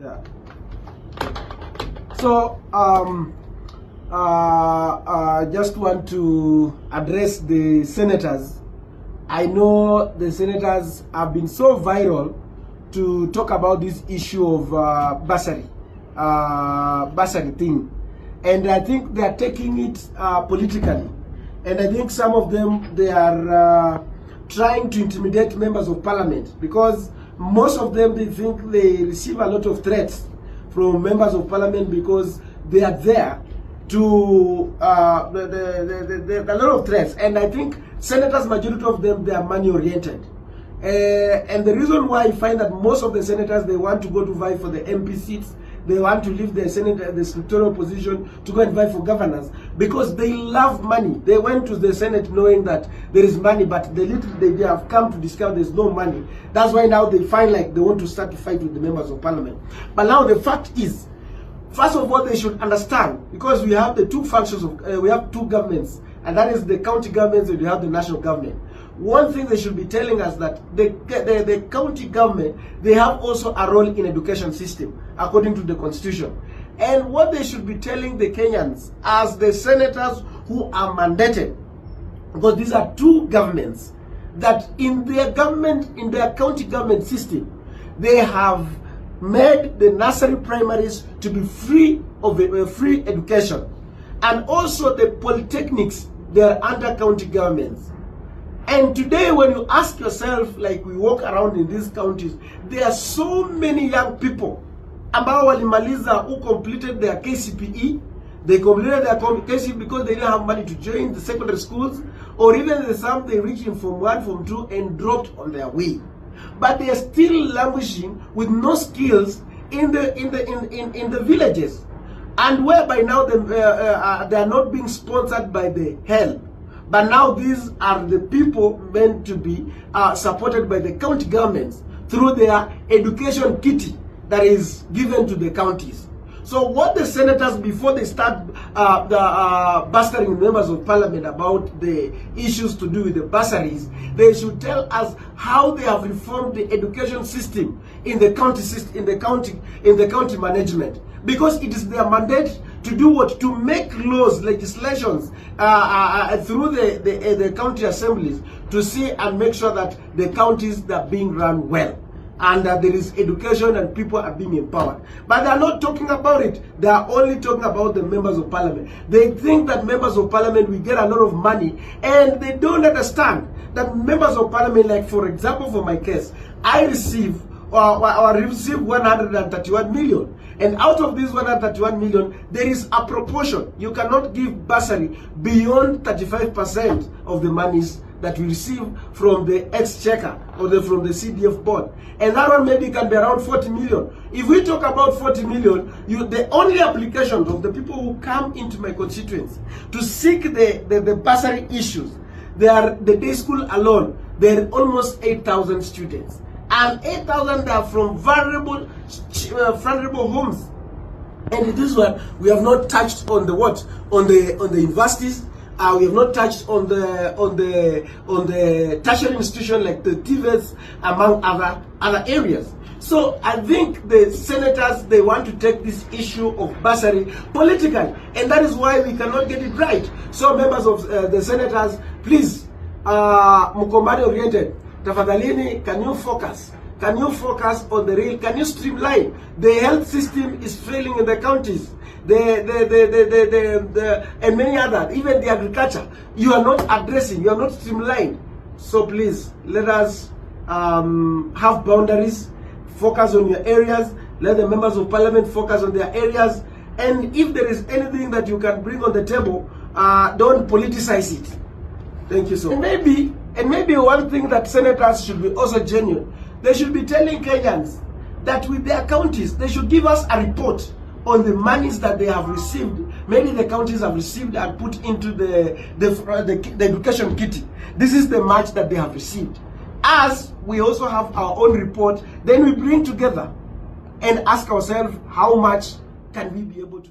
Yeah. So just want to address the senators. I know the senators have been so viral to talk about this issue of bursary thing, and I think they are taking it politically, and I think some of them, they are trying to intimidate members of parliament, because most of them, they think they receive a lot of threats from members of parliament because they are there to a lot of threats. And I think senators, majority of them, they are money oriented. And the reason why I find that most of the senators, they want to go to vie for the MP seats, they want to leave the senatorial position to go and vie for governors, because they love money. They went to the Senate knowing that there is money, but the little they have come to discover there's no money. That's why now they find like they want to start to fight with the members of parliament. But now the fact is, first of all, they should understand, because we have the two functions of, we have two governments, and that is the county governments and we have the national government. One thing they should be telling us, that the county government, they have also a role in education system, according to the constitution. And what they should be telling the Kenyans, as the senators who are mandated, because these are two governments, that in their government, in their county government system, they have made the nursery primaries to be free of free education, and also the polytechnics, they are under county governments. And today, when you ask yourself, like we walk around in these counties, there are so many young people ambao walimaliza, who completed their KCPE. They completed their KCPE because they didn't have money to join the secondary schools, or even some they reached in Form 1, Form 2 and dropped on their way. But they are still languishing with no skills in the villages, and whereby now they are not being sponsored by the help. But now these are the people meant to be supported by the county governments through their education kitty that is given to the counties. So what the senators, before they start bustering members of parliament about the issues to do with the bursaries, they should tell us how they have reformed the education system in the county system, in the county management, because it is their mandate to do what? To make laws, legislations through the county assemblies, to see and make sure that the counties are being run well, and that there is education and people are being empowered. But they are not talking about it. They are only talking about the members of parliament. They think that members of parliament will get a lot of money, and they don't understand that members of parliament, like for example, for my case, I receive 131 million. And out of this 131 million, there is a proportion. You cannot give bursary beyond 35% of the monies that we receive from the exchequer or from the CDF board. And that one maybe can be around 40 million. If we talk about 40 million, the only applications of the people who come into my constituents to seek the bursary issues, they are the day school alone, there are almost 8,000 students. And 8,000 are from vulnerable homes. And in this one, we have not touched on the what? On the universities. We have not touched on the tertiary institution like the TVETs, among other areas. So I think the senators, they want to take this issue of bursary politically, and that is why we cannot get it right. So members of the senators, please, Mukombani oriented, tafadhalini, can you focus? Can you focus on the real? Can you streamline? The health system is failing in the counties. And many other, even the agriculture, you are not addressing, you are not streamlined. So please, let us have boundaries, focus on your areas, let the members of parliament focus on their areas, and if there is anything that you can bring on the table, don't politicize it. Thank you so much. And maybe one thing that senators should be also genuine. They should be telling Kenyans that with their counties, they should give us a report on the monies that they have received. Maybe the counties have received and put into the education kitty. This is the much that they have received. As we also have our own report, then we bring together and ask ourselves how much can we be able to